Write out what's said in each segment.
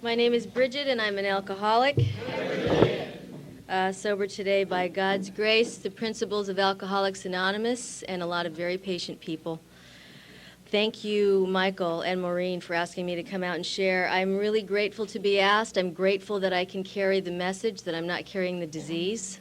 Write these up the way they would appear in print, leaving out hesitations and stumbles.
My name is Bridgette, and I'm an alcoholic. Sober today by God's grace, the principles of Alcoholics Anonymous, and a lot of very patient people. Thank you, Michael and Maureen, for asking me to come out and share. I'm really grateful to be asked. I'm grateful that I can carry the message, that I'm not carrying the disease.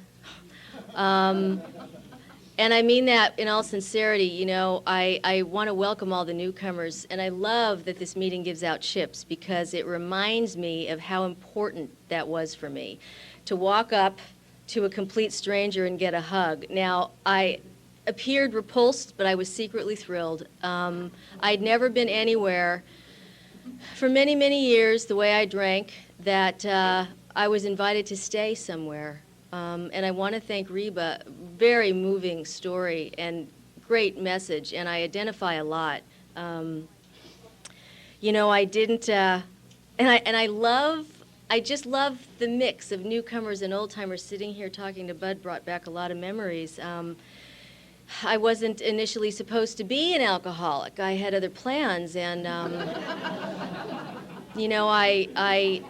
And I mean that in all sincerity. You know, I want to welcome all the newcomers, and I love that this meeting gives out chips because it reminds me of how important that was for me, to walk up to a complete stranger and get a hug. Now, I appeared repulsed, but I was secretly thrilled. I'd never been anywhere for many, many years the way I drank that I was invited to stay somewhere. And I want to thank Reba. Very moving story and great message, and I identify a lot. You know, I didn't, and I just love the mix of newcomers and old-timers. Sitting here talking to Bud brought back a lot of memories. I wasn't initially supposed to be an alcoholic. I had other plans, and you know, I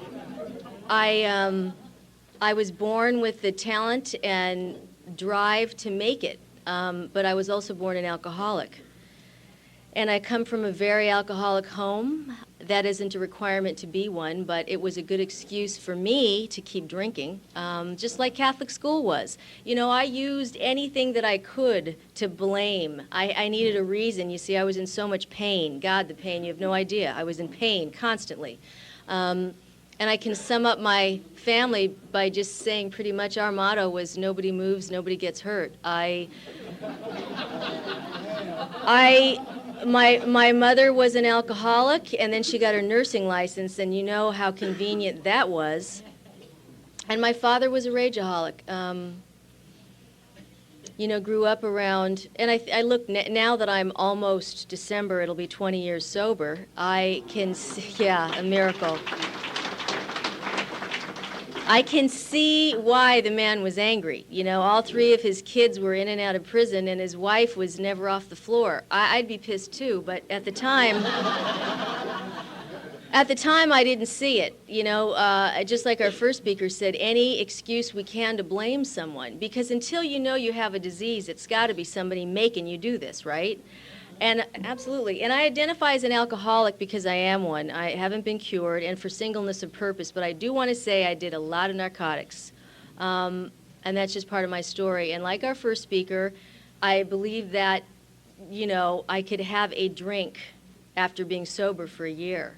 was born with the talent and drive to make it, but I was also born an alcoholic. And I come from a very alcoholic home. That isn't a requirement to be one, but it was a good excuse for me to keep drinking, just like Catholic school was. You know, I used anything that I could to blame. I needed a reason. You see, I was in so much pain. God, the pain, you have no idea. I was in pain constantly. And I can sum up my family by just saying pretty much our motto was nobody moves, nobody gets hurt. My mother was an alcoholic, and then she got her nursing license, and you know how convenient that was. And my father was a rageaholic. You know, grew up around, and I look, now that I'm almost December, it'll be 20 years sober, I can see, yeah, a miracle. I can see why the man was angry. You know, all three of his kids were in and out of prison, and his wife was never off the floor. I'd be pissed too, but at the time, I didn't see it. You know, just like our first speaker said, any excuse we can to blame someone, because until you know you have a disease, it's got to be somebody making you do this, right? And absolutely. And I identify as an alcoholic because I am one. I haven't been cured, and for singleness of purpose. But I do want to say I did a lot of narcotics. And that's just part of my story. And like our first speaker, I believe that, you know, I could have a drink after being sober for a year.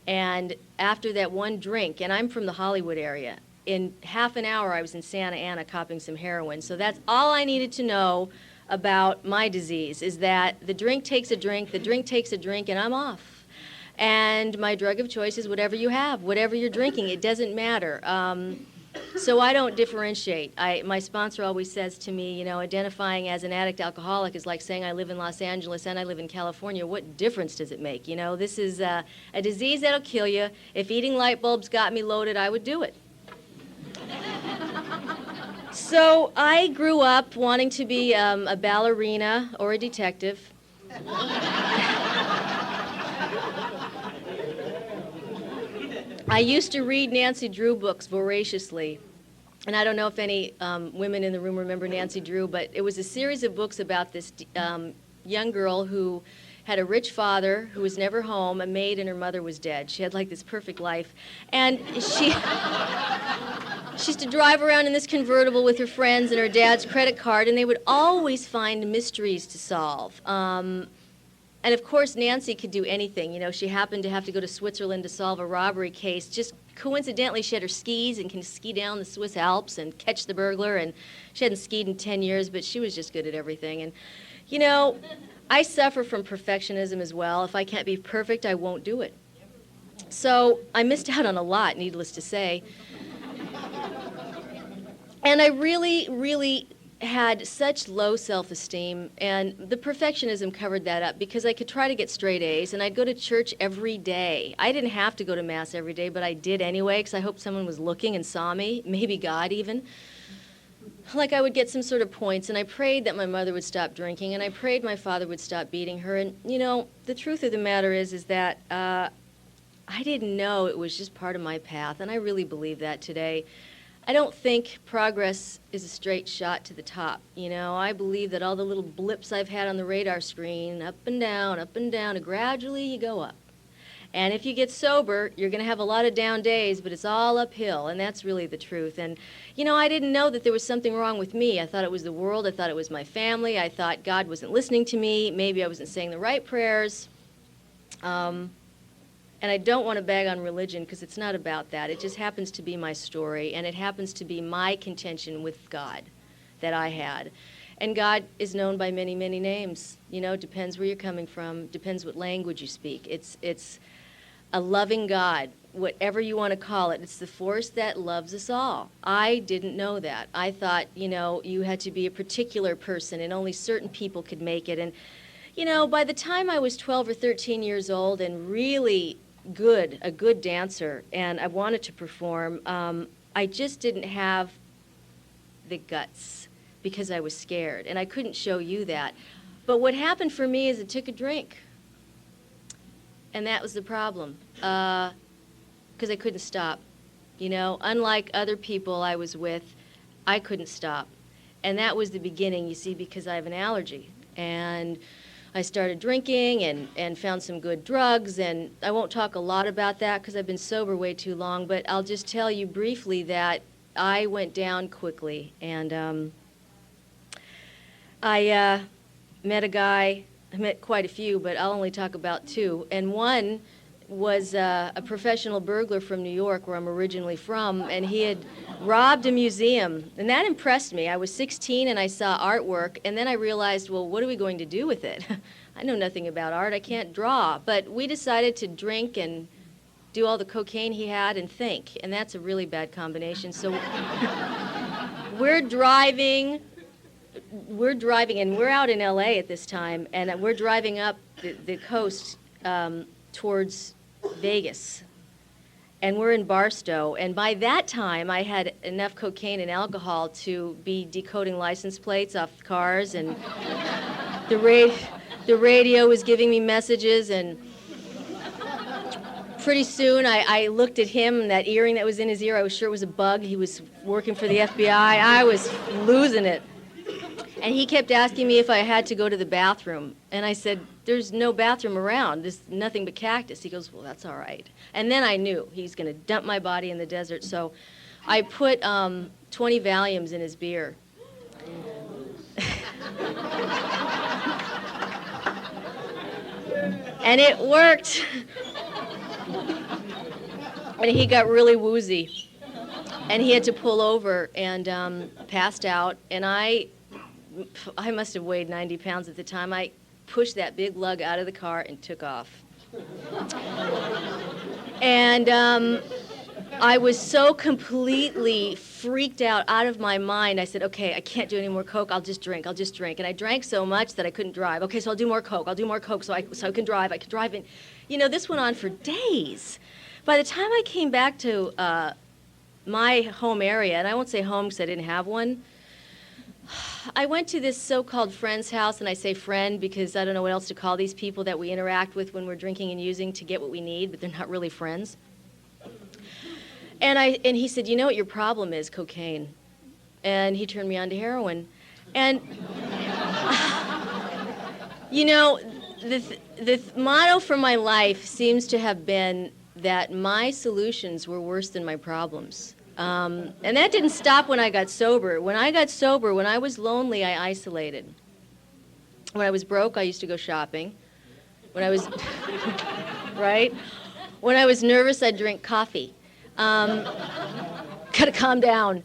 And after that one drink, and I'm from the Hollywood area, in half an hour I was in Santa Ana copping some heroin. So that's all I needed to know about my disease, is that the drink takes a drink, and I'm off. And my drug of choice is whatever you have, whatever you're drinking, it doesn't matter. So I don't differentiate. My sponsor always says to me, you know, identifying as an addict alcoholic is like saying I live in Los Angeles and I live in California. What difference does it make? You know, this is a disease that'll kill you. If eating light bulbs got me loaded, I would do it. So I grew up wanting to be a ballerina or a detective. I used to read Nancy Drew books voraciously. And I don't know if any women in the room remember Nancy Drew, but it was a series of books about this young girl who had a rich father who was never home, a maid, and her mother was dead. She had like this perfect life. And she used to drive around in this convertible with her friends and her dad's credit card, and they would always find mysteries to solve. And of course, Nancy could do anything. You know, she happened to have to go to Switzerland to solve a robbery case. Just coincidentally, she had her skis and can ski down the Swiss Alps and catch the burglar. And she hadn't skied in 10 years, but she was just good at everything. And, you know, I suffer from perfectionism as well. If I can't be perfect, I won't do it. So I missed out on a lot, needless to say. And I really, really had such low self-esteem, and the perfectionism covered that up because I could try to get straight A's, and I'd go to church every day. I didn't have to go to Mass every day, but I did anyway because I hoped someone was looking and saw me, maybe God even. Like I would get some sort of points, and I prayed that my mother would stop drinking, and I prayed my father would stop beating her. And, you know, the truth of the matter is that I didn't know it was just part of my path, and I really believe that today. I don't think progress is a straight shot to the top. I believe that all the little blips I've had on the radar screen, up and down, and gradually you go up. And if you get sober, you're going to have a lot of down days, but it's all uphill, and that's really the truth. And, I didn't know that there was something wrong with me. I thought it was the world. I thought it was my family. I thought God wasn't listening to me. Maybe I wasn't saying the right prayers. And I don't want to bag on religion because it's not about that. It just happens to be my story, and it happens to be my contention with God that I had. And God is known by many, many names. Depends where you're coming from, depends what language you speak. It's a loving God, whatever you want to call it. It's the force that loves us all. I didn't know that. I thought, you had to be a particular person and only certain people could make it. And, by the time I was 12 or 13 years old and really a good dancer, and I wanted to perform, I just didn't have the guts because I was scared. And I couldn't show you that. But what happened for me is I took a drink. And that was the problem, because I couldn't stop. Unlike other people I was with, I couldn't stop. And that was the beginning, you see, because I have an allergy. And I started drinking and found some good drugs, and I won't talk a lot about that because I've been sober way too long, but I'll just tell you briefly that I went down quickly. And I met a guy. I met quite a few, but I'll only talk about two. And one was a professional burglar from New York, where I'm originally from, and he had robbed a museum. And that impressed me. I was 16 and I saw artwork, and then I realized, well, what are we going to do with it? I know nothing about art. I can't draw. But we decided to drink and do all the cocaine he had and think, and that's a really bad combination. So we're driving, and we're out in LA at this time, and we're driving up the coast towards Vegas. And we're in Barstow, and by that time I had enough cocaine and alcohol to be decoding license plates off cars, and the radio was giving me messages, and pretty soon I looked at him, and that earring that was in his ear, I was sure it was a bug. He was working for the FBI. I was losing it. And he kept asking me if I had to go to the bathroom. And I said, there's no bathroom around. There's nothing but cactus. He goes, well, that's all right. And then I knew he's going to dump my body in the desert. So I put 20 Valiums in his beer. And it worked. And he got really woozy. And he had to pull over and passed out. And I must have weighed 90 pounds at the time. I pushed that big lug out of the car and took off. And I was so completely freaked out of my mind. I said, okay, I can't do any more coke. I'll just drink. And I drank so much that I couldn't drive. Okay, so I'll do more coke so I can drive. And, this went on for days. By the time I came back to my home area, and I won't say home because I didn't have one, I went to this so-called friend's house, and I say friend because I don't know what else to call these people that we interact with when we're drinking and using to get what we need, but they're not really friends. And he said, you know what your problem is? Cocaine. And he turned me on to heroin. And, the motto for my life seems to have been that my solutions were worse than my problems. And that didn't stop when I got sober. When I was lonely, I isolated. When I was broke, I used to go shopping. When I was, right? When I was nervous, I'd drink coffee. Gotta calm down.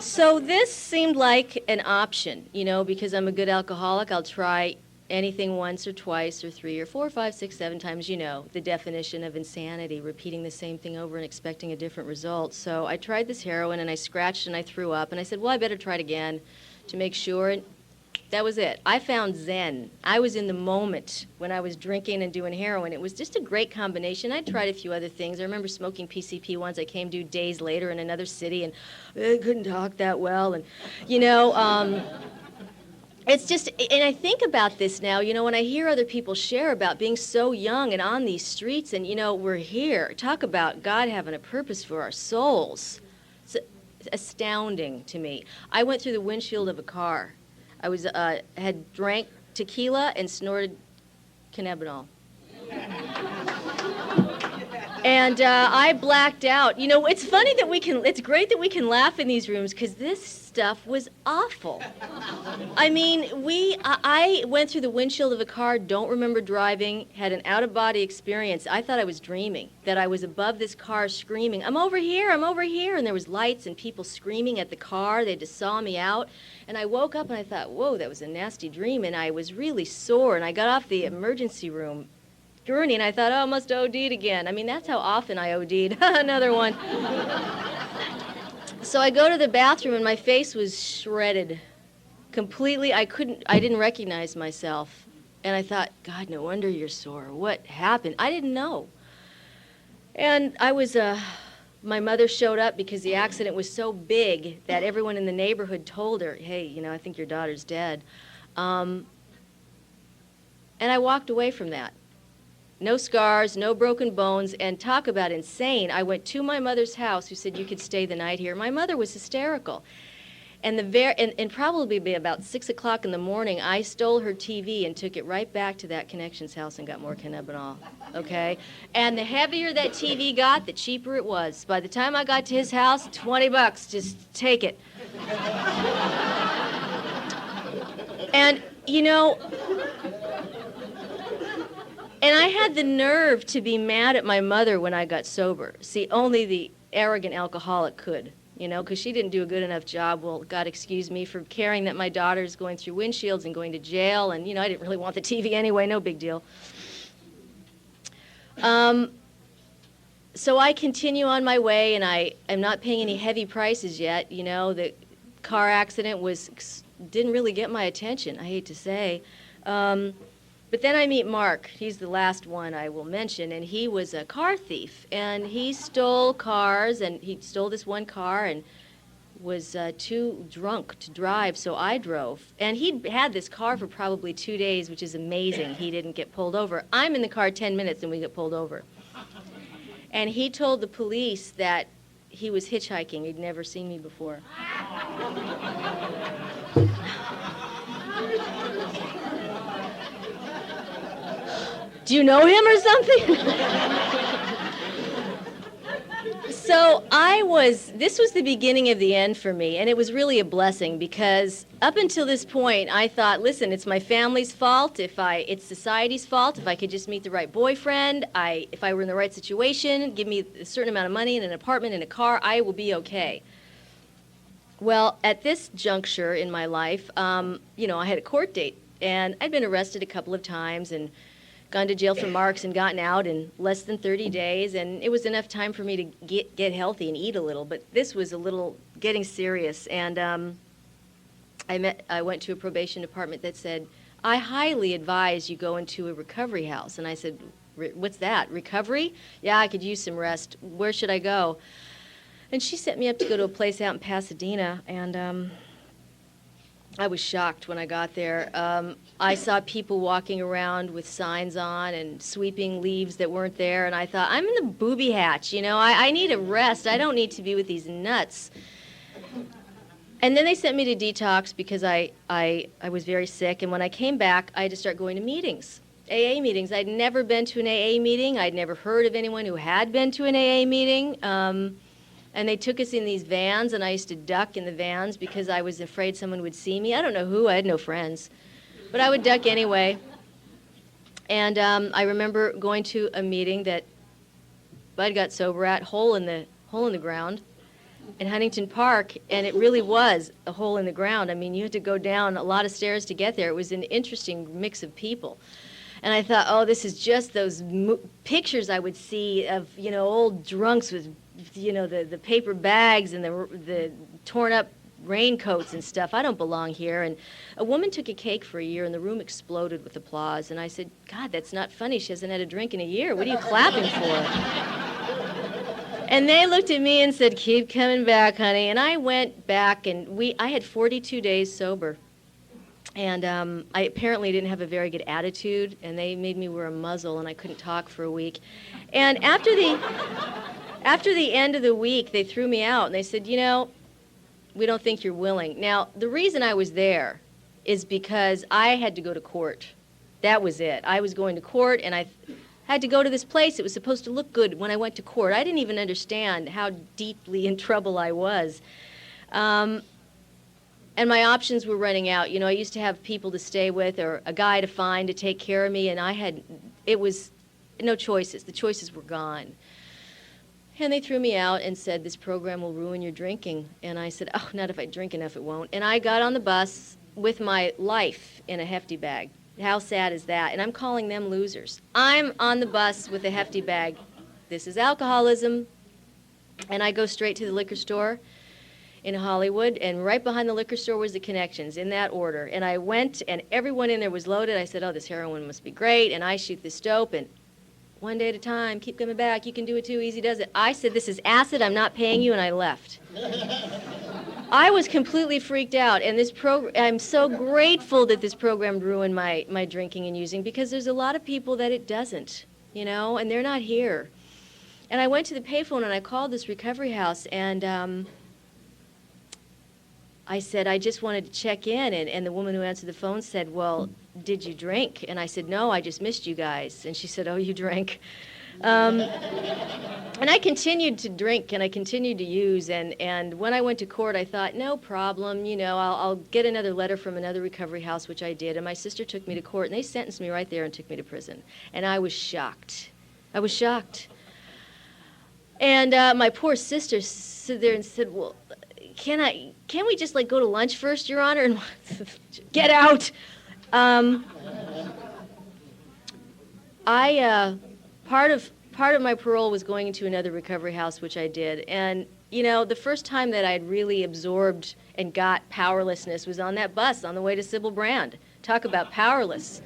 So this seemed like an option, because I'm a good alcoholic. I'll try anything once or twice or 3 or 4, 5, 6, 7 times, the definition of insanity, repeating the same thing over and expecting a different result. So I tried this heroin, and I scratched and I threw up, and I said, well, I better try it again to make sure. And that was it. I found Zen. I was in the moment when I was drinking and doing heroin. It was just a great combination. I tried a few other things. I remember smoking PCP once. I came to days later in another city, and I couldn't talk that well. And, It's just, and I think about this now, when I hear other people share about being so young and on these streets, and, we're here. Talk about God having a purpose for our souls. It's astounding to me. I went through the windshield of a car. I had drank tequila and snorted cannabinol. And I blacked out. It's funny that it's great that we can laugh in these rooms, because this stuff was awful. I mean, I went through the windshield of a car, don't remember driving, had an out-of-body experience. I thought I was dreaming, that I was above this car screaming, I'm over here, and there was lights and people screaming at the car. They just saw me out. And I woke up and I thought, whoa, that was a nasty dream, and I was really sore, and I got off the emergency room gurney, and I thought, oh, I must have OD'd again. I mean, that's how often I OD'd. Another one. So I go to the bathroom, and my face was shredded completely. I didn't recognize myself. And I thought, God, no wonder you're sore. What happened? I didn't know. And my mother showed up because the accident was so big that everyone in the neighborhood told her, hey, I think your daughter's dead. And I walked away from that. No scars, no broken bones, and talk about insane. I went to my mother's house, who said, you could stay the night here. My mother was hysterical. And probably about 6 o'clock in the morning, I stole her TV and took it right back to that connection's house and got more cannabinol, okay? And the heavier that TV got, the cheaper it was. By the time I got to his house, $20, just take it. And, and I had the nerve to be mad at my mother when I got sober. See, only the arrogant alcoholic could, because she didn't do a good enough job. Well, God excuse me for caring that my daughter's going through windshields and going to jail, and, I didn't really want the TV anyway, no big deal. So I continue on my way, and I am not paying any heavy prices yet. The car accident didn't really get my attention, I hate to say. But then I meet Mark. He's the last one I will mention, and he was a car thief, and he stole cars, and he stole this one car and was too drunk to drive, so I drove. And he'd had this car for probably 2 days, which is amazing. He didn't get pulled over. I'm in the car 10 minutes, and we get pulled over. And he told the police that he was hitchhiking. He'd never seen me before. Do you know him or something? So this was the beginning of the end for me, and it was really a blessing, because up until this point, I thought, listen, it's my family's fault, it's society's fault, if I could just meet the right boyfriend, if I were in the right situation, give me a certain amount of money and an apartment and a car, I will be okay. Well, at this juncture in my life, I had a court date, and I'd been arrested a couple of times, and gone to jail for marks and gotten out in less than 30 days, and it was enough time for me to get healthy and eat a little, but this was a little getting serious, and I went to a probation department that said, I highly advise you go into a recovery house, and I said, what's that, recovery? Yeah, I could use some rest. Where should I go? And she set me up to go to a place out in Pasadena, and I was shocked when I got there. I saw people walking around with signs on and sweeping leaves that weren't there, and I thought, I'm in the booby hatch, I need a rest. I don't need to be with these nuts. And then they sent me to detox because I was very sick, and when I came back, I had to start going to meetings, AA meetings. I'd never been to an AA meeting. I'd never heard of anyone who had been to an AA meeting. And they took us in these vans, and I used to duck in the vans because I was afraid someone would see me. I don't know who. I had no friends. But I would duck anyway. And I remember going to a meeting that Bud got sober at, hole in the ground in Huntington Park, and it really was a hole in the ground. I mean, you had to go down a lot of stairs to get there. It was an interesting mix of people. And I thought, oh, this is just those pictures I would see of, old drunks with the paper bags and the torn up raincoats and stuff. I don't belong here. And a woman took a cake for a year, and the room exploded with applause. And I said, God, that's not funny. She hasn't had a drink in a year. What are you clapping for? And they looked at me and said, keep coming back, honey. And I went back, and I had 42 days sober. And I apparently didn't have a very good attitude, and they made me wear a muzzle, and I couldn't talk for a week. And after the end of the week, they threw me out, and they said, we don't think you're willing. Now, the reason I was there is because I had to go to court. That was it. I was going to court, and I had to go to this place. It was supposed to look good when I went to court. I didn't even understand how deeply in trouble I was. And my options were running out. I used to have people to stay with or a guy to find to take care of me, and it was no choices. The choices were gone. And they threw me out and said, this program will ruin your drinking. And I said, oh, not if I drink enough, it won't. And I got on the bus with my life in a hefty bag. How sad is that? And I'm calling them losers. I'm on the bus with a hefty bag. This is alcoholism. And I go straight to the liquor store in Hollywood, and right behind the liquor store was the Connections, in that order. And I went, and everyone in there was loaded. I said, oh, this heroin must be great, and I shoot this dope, and one day at a time, keep coming back, you can do it too, easy does it. I said, this is acid, I'm not paying you, and I left. I was completely freaked out, and I'm so grateful that this program ruined my drinking and using, because there's a lot of people that it doesn't, and they're not here. And I went to the payphone, and I called this recovery house, and I said, I just wanted to check in, and the woman who answered the phone said, well, did you drink? And I said, no, I just missed you guys. And she said, oh, you drank. And I continued to drink, and I continued to use, and when I went to court, I thought, no problem, I'll get another letter from another recovery house, which I did, and my sister took me to court, and they sentenced me right there and took me to prison. And I was shocked. I was shocked. And my poor sister stood there and said, well, can we just go to lunch first, Your Honor? And get out. Part of my parole was going into another recovery house, which I did. And, the first time that I'd really absorbed and got powerlessness was on that bus on the way to Sybil Brand. Talk about powerless.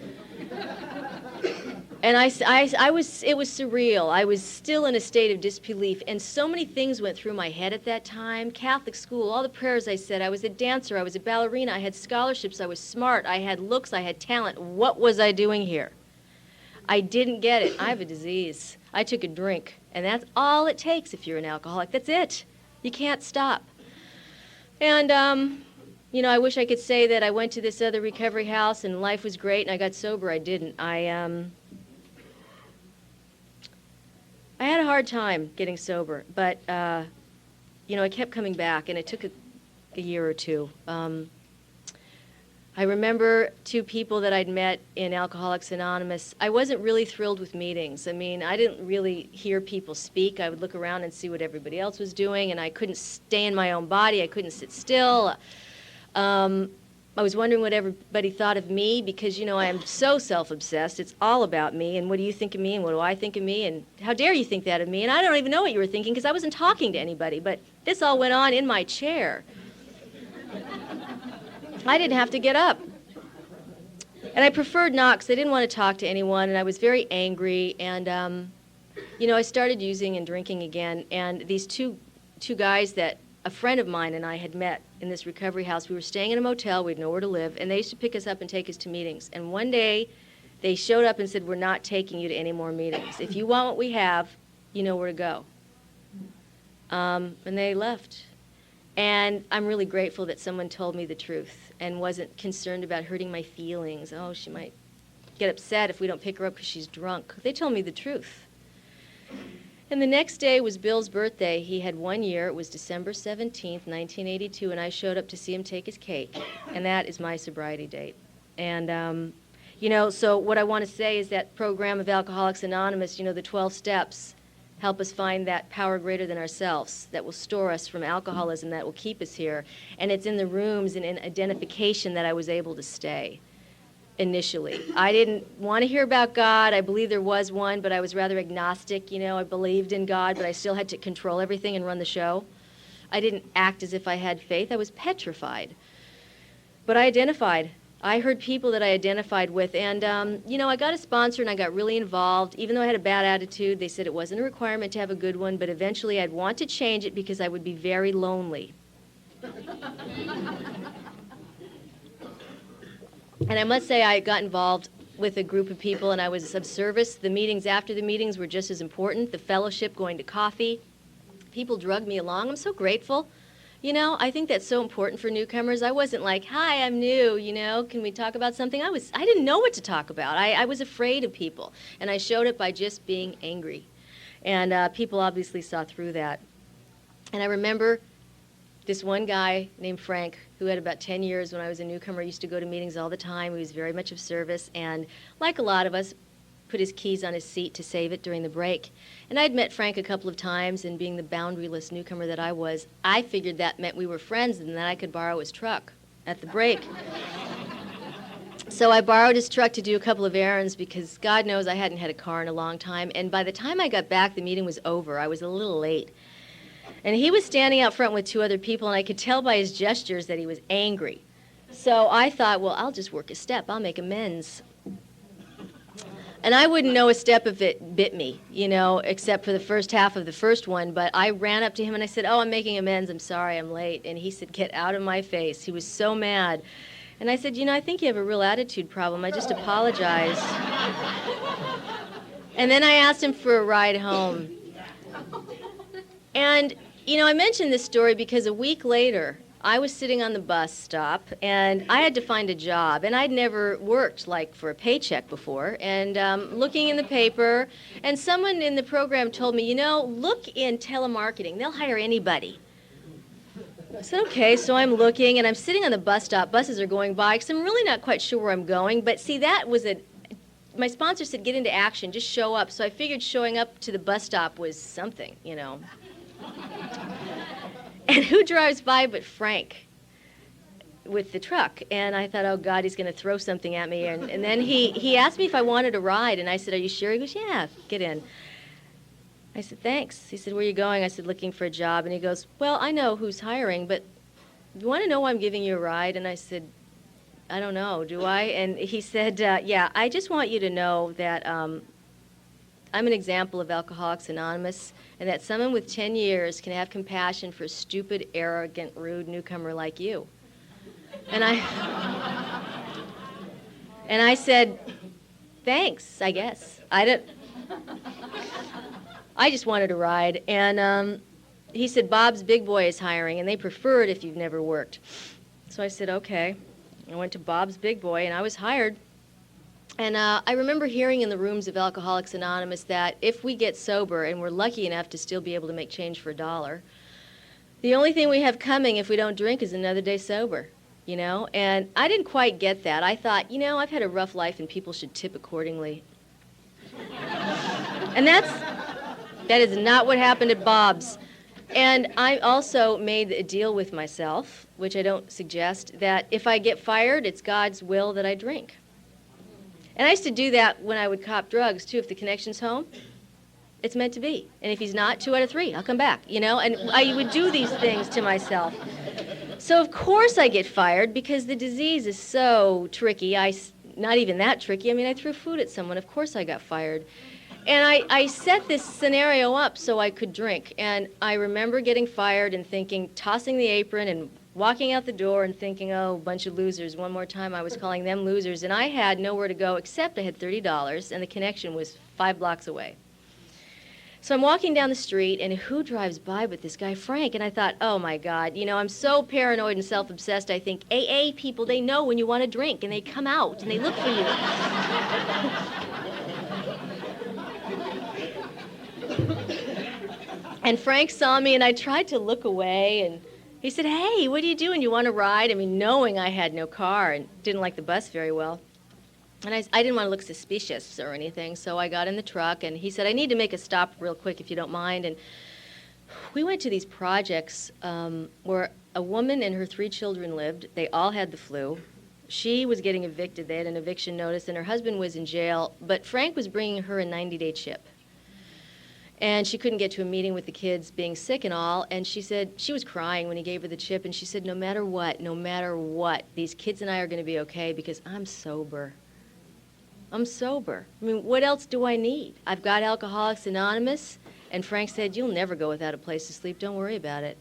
And it was surreal. I was still in a state of disbelief, and so many things went through my head at that time. Catholic school, all the prayers I said, I was a dancer, I was a ballerina, I had scholarships, I was smart, I had looks, I had talent. What was I doing here? I didn't get it. I have a disease. I took a drink, and that's all it takes if you're an alcoholic. That's it. You can't stop. And, I wish I could say that I went to this other recovery house and life was great and I got sober. I didn't. I had a hard time getting sober, but, I kept coming back, and it took a year or two. I remember two people that I'd met in Alcoholics Anonymous. I wasn't really thrilled with meetings. I mean, I didn't really hear people speak. I would look around and see what everybody else was doing, and I couldn't stay in my own body. I couldn't sit still. I was wondering what everybody thought of me because, I am so self-obsessed. It's all about me, and what do you think of me, and what do I think of me, and how dare you think that of me? And I don't even know what you were thinking because I wasn't talking to anybody, but this all went on in my chair. I didn't have to get up. And I preferred not because I didn't want to talk to anyone, and I was very angry, and, I started using and drinking again, and these two guys that a friend of mine and I had met in this recovery house. We were staying in a motel. We had nowhere to live, and they used to pick us up and take us to meetings. And one day, they showed up and said, we're not taking you to any more meetings. If you want what we have, you know where to go. And they left. And I'm really grateful that someone told me the truth and wasn't concerned about hurting my feelings. Oh, she might get upset if we don't pick her up because she's drunk. They told me the truth. And the next day was Bill's birthday. He had 1 year. It was December 17th, 1982, and I showed up to see him take his cake. And that is my sobriety date. And, so what I want to say is that program of Alcoholics Anonymous, the 12 steps, help us find that power greater than ourselves that will store us from alcoholism, that will keep us here. And it's in the rooms and in identification that I was able to stay. Initially. I didn't want to hear about God. I believe there was one, but I was rather agnostic. I believed in God, but I still had to control everything and run the show. I didn't act as if I had faith. I was petrified. But I identified. I heard people that I identified with, and, I got a sponsor and I got really involved. Even though I had a bad attitude, they said it wasn't a requirement to have a good one, but eventually I'd want to change it because I would be very lonely. And I must say I got involved with a group of people, and I was of service. The meetings after the meetings were just as important. The fellowship, going to coffee. People drugged me along. I'm so grateful. You know, I think that's so important for newcomers. I wasn't like, hi, I'm new, you know, can we talk about something? I didn't know what to talk about. I was afraid of people, and I showed it by just being angry. And people obviously saw through that. And I remember this one guy named Frank, who had about 10 years when I was a newcomer, used to go to meetings all the time. He was very much of service, and like a lot of us, put his keys on his seat to save it during the break. And I'd met Frank a couple of times, and being the boundaryless newcomer that I was, I figured that meant we were friends and that I could borrow his truck at the break. So I borrowed his truck to do a couple of errands because God knows I hadn't had a car in a long time. And by the time I got back, the meeting was over. I was a little late. And he was standing out front with two other people, and I could tell by his gestures that he was angry. So I thought, well, I'll just work a step. I'll make amends. And I wouldn't know a step if it bit me, you know, except for the first half of the first one. But I ran up to him and I said, oh, I'm making amends. I'm sorry, I'm late. And he said, get out of my face. He was so mad. And I said, you know, I think you have a real attitude problem. I just apologize. And then I asked him for a ride home. And, you know, I mentioned this story because a week later, I was sitting on the bus stop, and I had to find a job, and I'd never worked, like, for a paycheck before, and looking in the paper, and someone in the program told me, you know, look in telemarketing. They'll hire anybody. I said, okay, so I'm looking, and I'm sitting on the bus stop. Buses are going by, because I'm really not quite sure where I'm going, but see, that was my sponsor said, get into action, just show up, so I figured showing up to the bus stop was something, you know. And who drives by but Frank with the truck? And I thought, oh, God, he's going to throw something at me. And then he asked me if I wanted a ride, and I said, are you sure? He goes, yeah, get in. I said, thanks. He said, where are you going? I said, looking for a job. And he goes, well, I know who's hiring, but you want to know why I'm giving you a ride? And I said, I don't know, do I? And he said, yeah, I just want you to know that I'm an example of Alcoholics Anonymous, and that someone with 10 years can have compassion for a stupid, arrogant, rude newcomer like you. And I said, thanks, I guess. I just wanted a ride. And he said, Bob's Big Boy is hiring, and they prefer it if you've never worked. So I said, okay. I went to Bob's Big Boy, and I was hired. And I remember hearing in the rooms of Alcoholics Anonymous that if we get sober and we're lucky enough to still be able to make change for $1, the only thing we have coming if we don't drink is another day sober, you know? And I didn't quite get that. I thought, you know, I've had a rough life and people should tip accordingly. And that is not what happened at Bob's. And I also made a deal with myself, which I don't suggest, that if I get fired, it's God's will that I drink. And I used to do that when I would cop drugs, too. If the connection's home, it's meant to be. And if he's not, 2 out of 3, I'll come back, you know? And I would do these things to myself. So, of course, I get fired because the disease is so tricky. Not even that tricky. I mean, I threw food at someone. Of course I got fired. And I set this scenario up so I could drink. And I remember getting fired and thinking, tossing the apron and walking out the door and thinking, oh, bunch of losers. One more time I was calling them losers. And I had nowhere to go except I had $30, and the connection was 5 blocks away. So I'm walking down the street, and who drives by but this guy, Frank? And I thought, oh, my God, you know, I'm so paranoid and self-obsessed, I think AA people, they know when you want to drink, and they come out, and they look for you. And Frank saw me, and I tried to look away, and he said, hey, what are you doing? You want to ride? I mean, knowing I had no car and didn't like the bus very well. And I didn't want to look suspicious or anything, so I got in the truck, and he said, I need to make a stop real quick if you don't mind. And we went to these projects where a woman and her 3 children lived. They all had the flu. She was getting evicted. They had an eviction notice, and her husband was in jail. But Frank was bringing her a 90-day chip. And she couldn't get to a meeting with the kids being sick and all. And she said, she was crying when he gave her the chip. And she said, no matter what, these kids and I are going to be okay because I'm sober. I'm sober. I mean, what else do I need? I've got Alcoholics Anonymous. And Frank said, you'll never go without a place to sleep. Don't worry about it.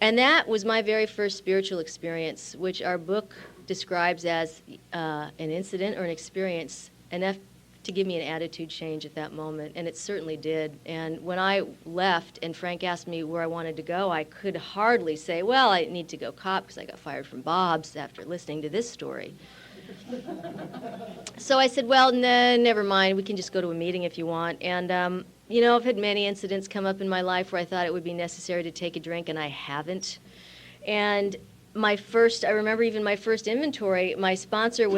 And that was my very first spiritual experience, which our book describes as an incident or an experience enough to give me an attitude change at that moment, and it certainly did. And when I left and Frank asked me where I wanted to go, I could hardly say, well, I need to go cop because I got fired from Bob's after listening to this story. So I said, well, no, never mind. We can just go to a meeting if you want. And, you know, I've had many incidents come up in my life where I thought it would be necessary to take a drink, and I haven't. And I remember even my first inventory, my sponsor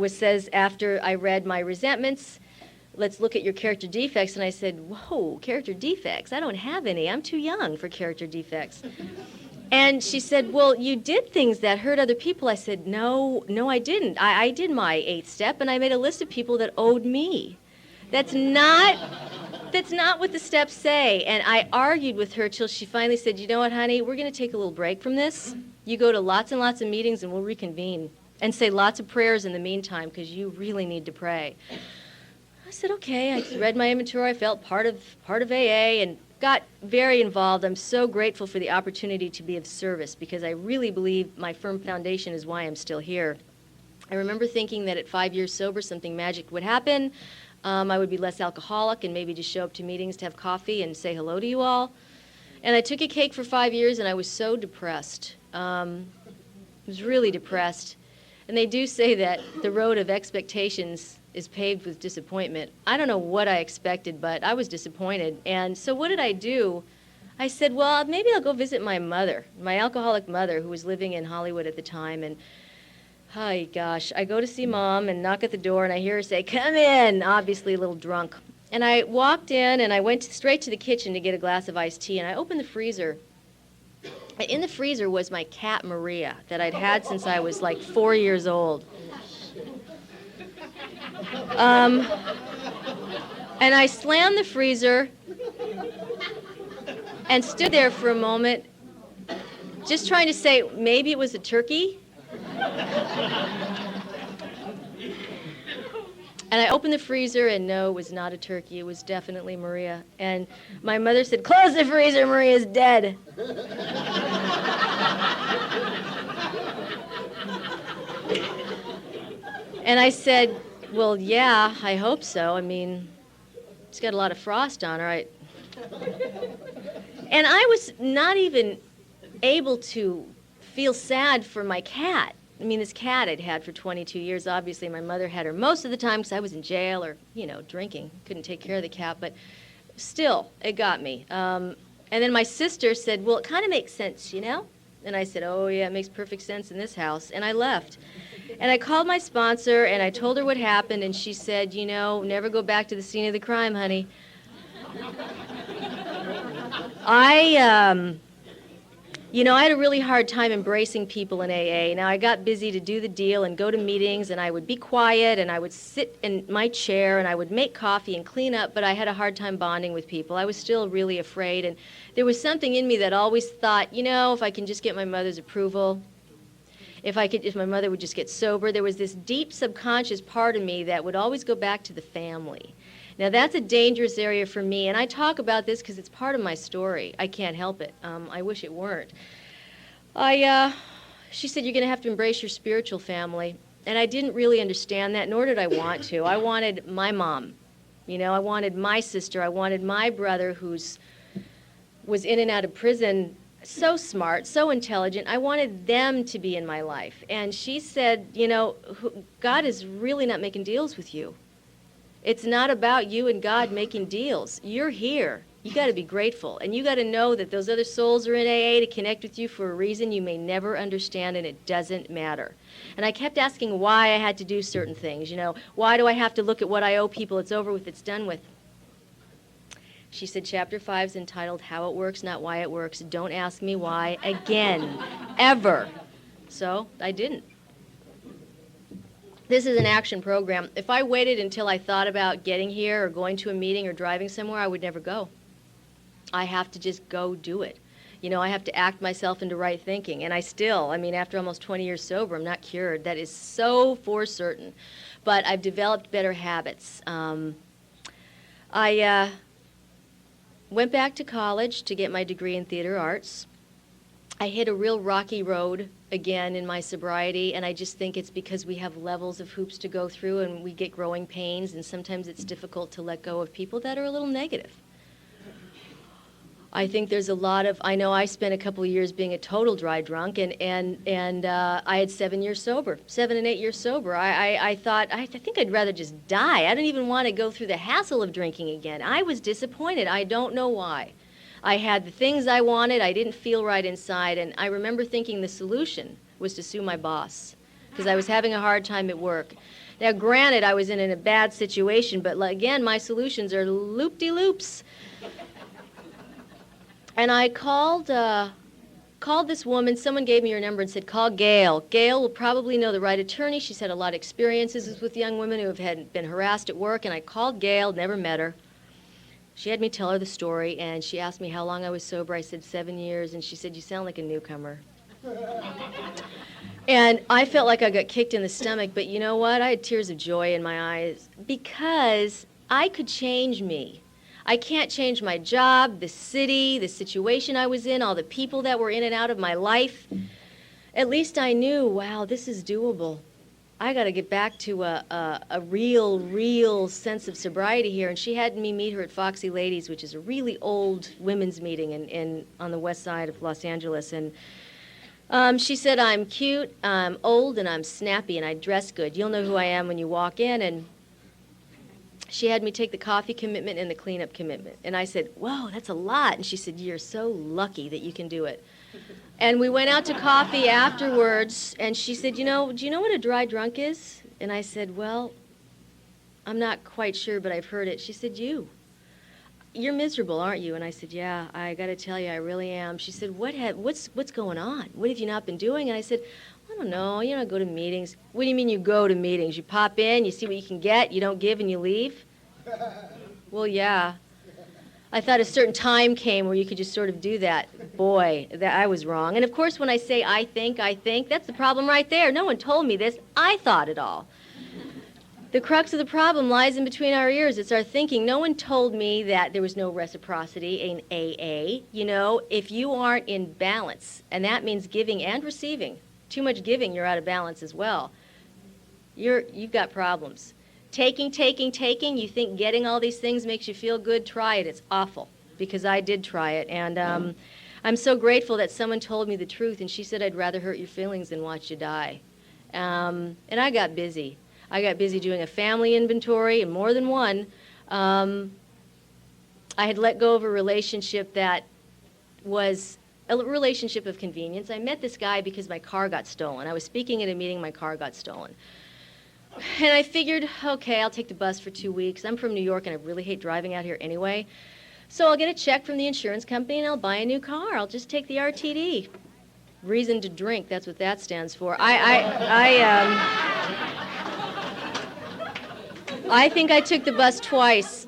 says after I read my resentments, let's look at your character defects. And I said, whoa, character defects? I don't have any. I'm too young for character defects. And she said, well, you did things that hurt other people. I said, no, I didn't. I did my 8th step, and I made a list of people that owed me. That's not what the steps say. And I argued with her till she finally said, you know what, honey, we're going to take a little break from this. You go to lots and lots of meetings, and we'll reconvene. And say lots of prayers in the meantime, because you really need to pray. I said, okay. I read my inventory. I felt part of AA, and got very involved. I'm so grateful for the opportunity to be of service, because I really believe my firm foundation is why I'm still here. I remember thinking that at 5 years sober, something magic would happen. I would be less alcoholic and maybe just show up to meetings to have coffee and say hello to you all. And I took a cake for 5 years, and I was so depressed. I was really depressed. And they do say that the road of expectations is paved with disappointment. I don't know what I expected, but I was disappointed. And so what did I do? I said, well, maybe I'll go visit my mother, my alcoholic mother, who was living in Hollywood at the time. And, oh, gosh, I go to see Mom and knock at the door, and I hear her say, come in, obviously a little drunk. And I walked in, and I went straight to the kitchen to get a glass of iced tea, and I opened the freezer. And in the freezer was my cat, Maria, that I'd had since I was like 4 years old. And I slammed the freezer and stood there for a moment, just trying to say, maybe it was a turkey. And I opened the freezer, and no, it was not a turkey. It was definitely Maria. And my mother said, close the freezer, Maria's dead. And I said, well, yeah, I hope so. I mean, it's got a lot of frost on her. And I was not even able to feel sad for my cat. I mean, this cat I'd had for 22 years. Obviously, my mother had her most of the time because I was in jail or, drinking. Couldn't take care of the cat, but still, it got me. And then my sister said, well, it kind of makes sense, And I said, oh, yeah, it makes perfect sense in this house. And I left. And I called my sponsor, and I told her what happened, and she said, never go back to the scene of the crime, honey. I had a really hard time embracing people in AA. Now, I got busy to do the deal and go to meetings, and I would be quiet, and I would sit in my chair, and I would make coffee and clean up, but I had a hard time bonding with people. I was still really afraid, and there was something in me that always thought, if I can just get my mother's approval, if my mother would just get sober, there was this deep subconscious part of me that would always go back to the family. Now, that's a dangerous area for me, and I talk about this because it's part of my story. I can't help it. I wish it weren't. She said, you're going to have to embrace your spiritual family, and I didn't really understand that, nor did I want to. I wanted my mom. I wanted my sister. I wanted my brother was in and out of prison, so smart, so intelligent. I wanted them to be in my life. And she said, God is really not making deals with you. It's not about you and God making deals. You're here. You got to be grateful. And you got to know that those other souls are in AA to connect with you for a reason you may never understand, and it doesn't matter. And I kept asking why I had to do certain things. Why do I have to look at what I owe people? It's over with. It's done with. She said, Chapter 5 is entitled, How It Works, Not Why It Works. Don't ask me why again, ever. So I didn't. This is an action program. If I waited until I thought about getting here or going to a meeting or driving somewhere, I would never go. I have to just go do it. I have to act myself into right thinking. And after almost 20 years sober, I'm not cured. That is so for certain. But I've developed better habits. I went back to college to get my degree in theater arts. I hit a real rocky road again in my sobriety, and I just think it's because we have levels of hoops to go through, and we get growing pains, and sometimes it's difficult to let go of people that are a little negative. I think there's a lot of, I know I spent a couple of years being a total dry drunk, and I had 7 years sober, 7 and 8 years sober. I thought, I think I'd rather just die. I don't even want to go through the hassle of drinking again. I was disappointed. I don't know why. I had the things I wanted. I didn't feel right inside, and I remember thinking the solution was to sue my boss because I was having a hard time at work. Now, granted, I was in a bad situation, but again, my solutions are loop-de-loops. And I called this woman. Someone gave me her number and said, call Gail. Gail will probably know the right attorney. She's had a lot of experiences with young women who have been harassed at work. And I called Gail, never met her. She had me tell her the story, and she asked me how long I was sober. I said 7 years, and she said, you sound like a newcomer. And I felt like I got kicked in the stomach, but you know what? I had tears of joy in my eyes because I could change me. I can't change my job, the city, the situation I was in, all the people that were in and out of my life. At least I knew, wow, this is doable. I got to get back to a real sense of sobriety here. And she had me meet her at Foxy Ladies, which is a really old women's meeting on the west side of Los Angeles. And she said, I'm cute, I'm old, and I'm snappy, and I dress good. You'll know who I am when you walk in. And she had me take the coffee commitment and the cleanup commitment. And I said, whoa, that's a lot. And she said, you're so lucky that you can do it. And we went out to coffee afterwards, and she said, do you know what a dry drunk is? And I said, well, I'm not quite sure, but I've heard it. She said, you're miserable, aren't you? And I said, yeah, I got to tell you, I really am. She said, what's going on? What have you not been doing? And I said, I don't know, I go to meetings. What do you mean you go to meetings? You pop in, you see what you can get, you don't give, and you leave? Well, yeah. I thought a certain time came where you could just sort of do that. Boy, I was wrong. And of course, when I say I think, that's the problem right there. No one told me this. I thought it all. The crux of the problem lies in between our ears. It's our thinking. No one told me that there was no reciprocity in AA. If you aren't in balance, and that means giving and receiving, too much giving, you're out of balance as well. You've got problems. Taking, you think getting all these things makes you feel good, try it. It's awful, because I did try it. And I'm so grateful that someone told me the truth, and she said, I'd rather hurt your feelings than watch you die. And I got busy. I got busy doing a family inventory, and more than one. I had let go of a relationship that was a relationship of convenience. I met this guy because my car got stolen. I was speaking at a meeting, my car got stolen. And I figured, okay, I'll take the bus for 2 weeks. I'm from New York, and I really hate driving out here anyway. So I'll get a check from the insurance company, and I'll buy a new car. I'll just take the RTD. Reason to drink, that's what that stands for. I think I took the bus twice.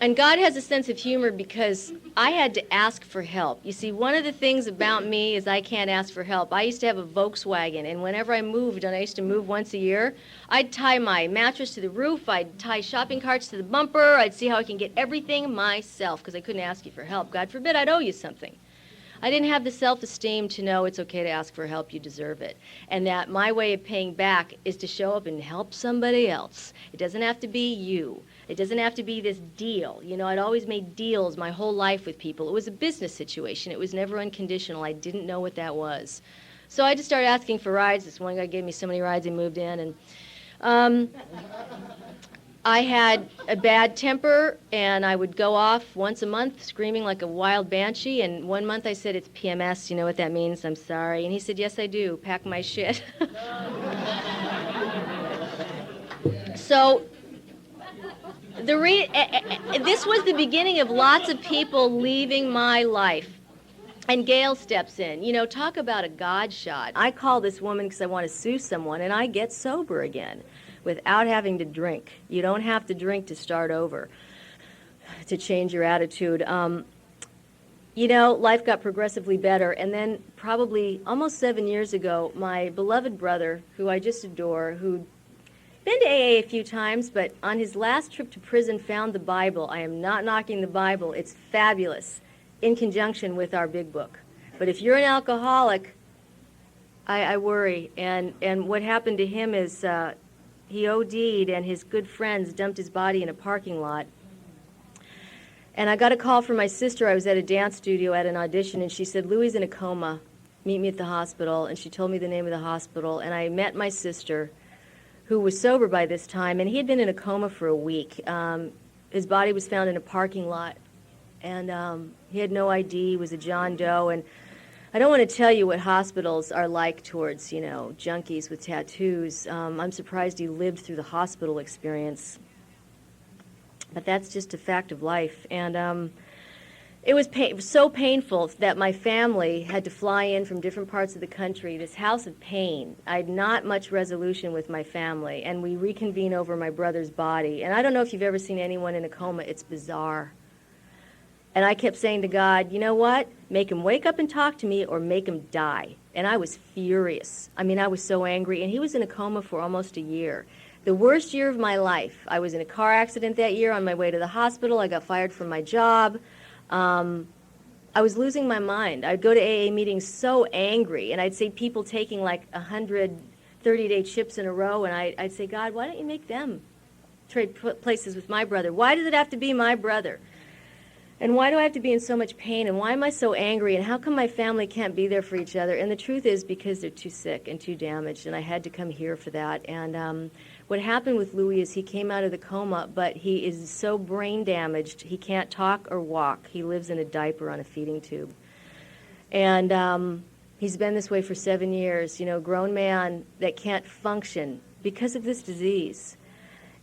And God has a sense of humor because I had to ask for help. You see, one of the things about me is I can't ask for help. I used to have a Volkswagen, and whenever I moved, and I used to move once a year, I'd tie my mattress to the roof, I'd tie shopping carts to the bumper, I'd see how I can get everything myself because I couldn't ask you for help. God forbid I'd owe you something. I didn't have the self-esteem to know it's okay to ask for help, you deserve it. And that my way of paying back is to show up and help somebody else. It doesn't have to be you. It doesn't have to be this deal. I'd always made deals my whole life with people. It was a business situation. It was never unconditional. I didn't know what that was. So I just started asking for rides. This one guy gave me so many rides, he moved in. And I had a bad temper, and I would go off once a month screaming like a wild banshee. And one month I said, it's PMS. You know what that means? I'm sorry. And he said, yes, I do. Pack my shit. So this was the beginning of lots of people leaving my life. And Gail steps in. Talk about a God shot. I call this woman because I want to sue someone, and I get sober again without having to drink. You don't have to drink to start over, to change your attitude. Life got progressively better. And then probably almost 7 years ago, my beloved brother, who I just adore, who'd been to AA a few times, but on his last trip to prison found the Bible. I am not knocking the Bible. It's fabulous in conjunction with our big book. But if you're an alcoholic, I worry. And what happened to him is he OD'd, and his good friends dumped his body in a parking lot. And I got a call from my sister. I was at a dance studio at an audition, and she said, Louie's in a coma. Meet me at the hospital. And she told me the name of the hospital. And I met my sister, who was sober by this time, and he had been in a coma for a week. His body was found in a parking lot, and he had no ID, was a John Doe. And I don't want to tell you what hospitals are like towards, junkies with tattoos. I'm surprised he lived through the hospital experience. But that's just a fact of life. And it was so painful that my family had to fly in from different parts of the country, this house of pain. I had not much resolution with my family, and we reconvened over my brother's body. And I don't know if you've ever seen anyone in a coma. It's bizarre. And I kept saying to God, you know what? Make him wake up and talk to me, or make him die. And I was furious. I mean, I was so angry. And he was in a coma for almost a year. The worst year of my life. I was in a car accident that year on my way to the hospital. I got fired from my job. I was losing my mind. I'd go to AA meetings so angry, and I'd see people taking like 100 30-day chips in a row, and I'd say, God, why don't you make them trade places with my brother? Why does it have to be my brother? And why do I have to be in so much pain? And why am I so angry? And how come my family can't be there for each other? And the truth is because they're too sick and too damaged, and I had to come here for that. And what happened with Louis is he came out of the coma, but he is so brain damaged, he can't talk or walk. He lives in a diaper on a feeding tube. And he's been this way for 7 years, grown man that can't function because of this disease.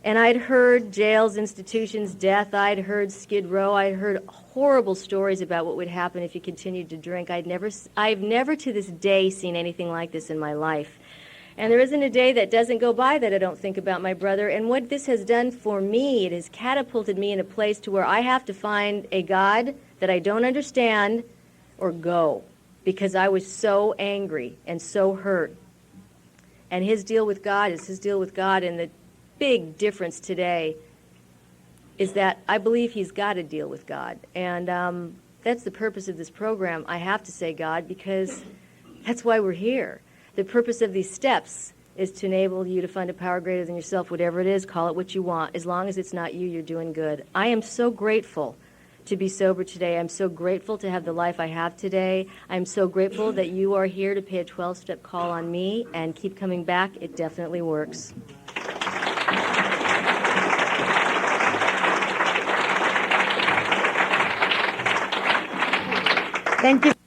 And I'd heard jails, institutions, death. I'd heard Skid Row. I'd heard horrible stories about what would happen if you continued to drink. I've never to this day seen anything like this in my life. And there isn't a day that doesn't go by that I don't think about my brother. And what this has done for me, it has catapulted me in a place to where I have to find a God that I don't understand or go, because I was so angry and so hurt. And his deal with God is his deal with God, and the big difference today is that I believe he's got to deal with God. And that's the purpose of this program. I have to say God, because that's why we're here. The purpose of these steps is to enable you to find a power greater than yourself, whatever it is, call it what you want. As long as it's not you, you're doing good. I am so grateful to be sober today. I'm so grateful to have the life I have today. I'm so grateful that you are here to pay a 12-step call on me and keep coming back. It definitely works. Thank you.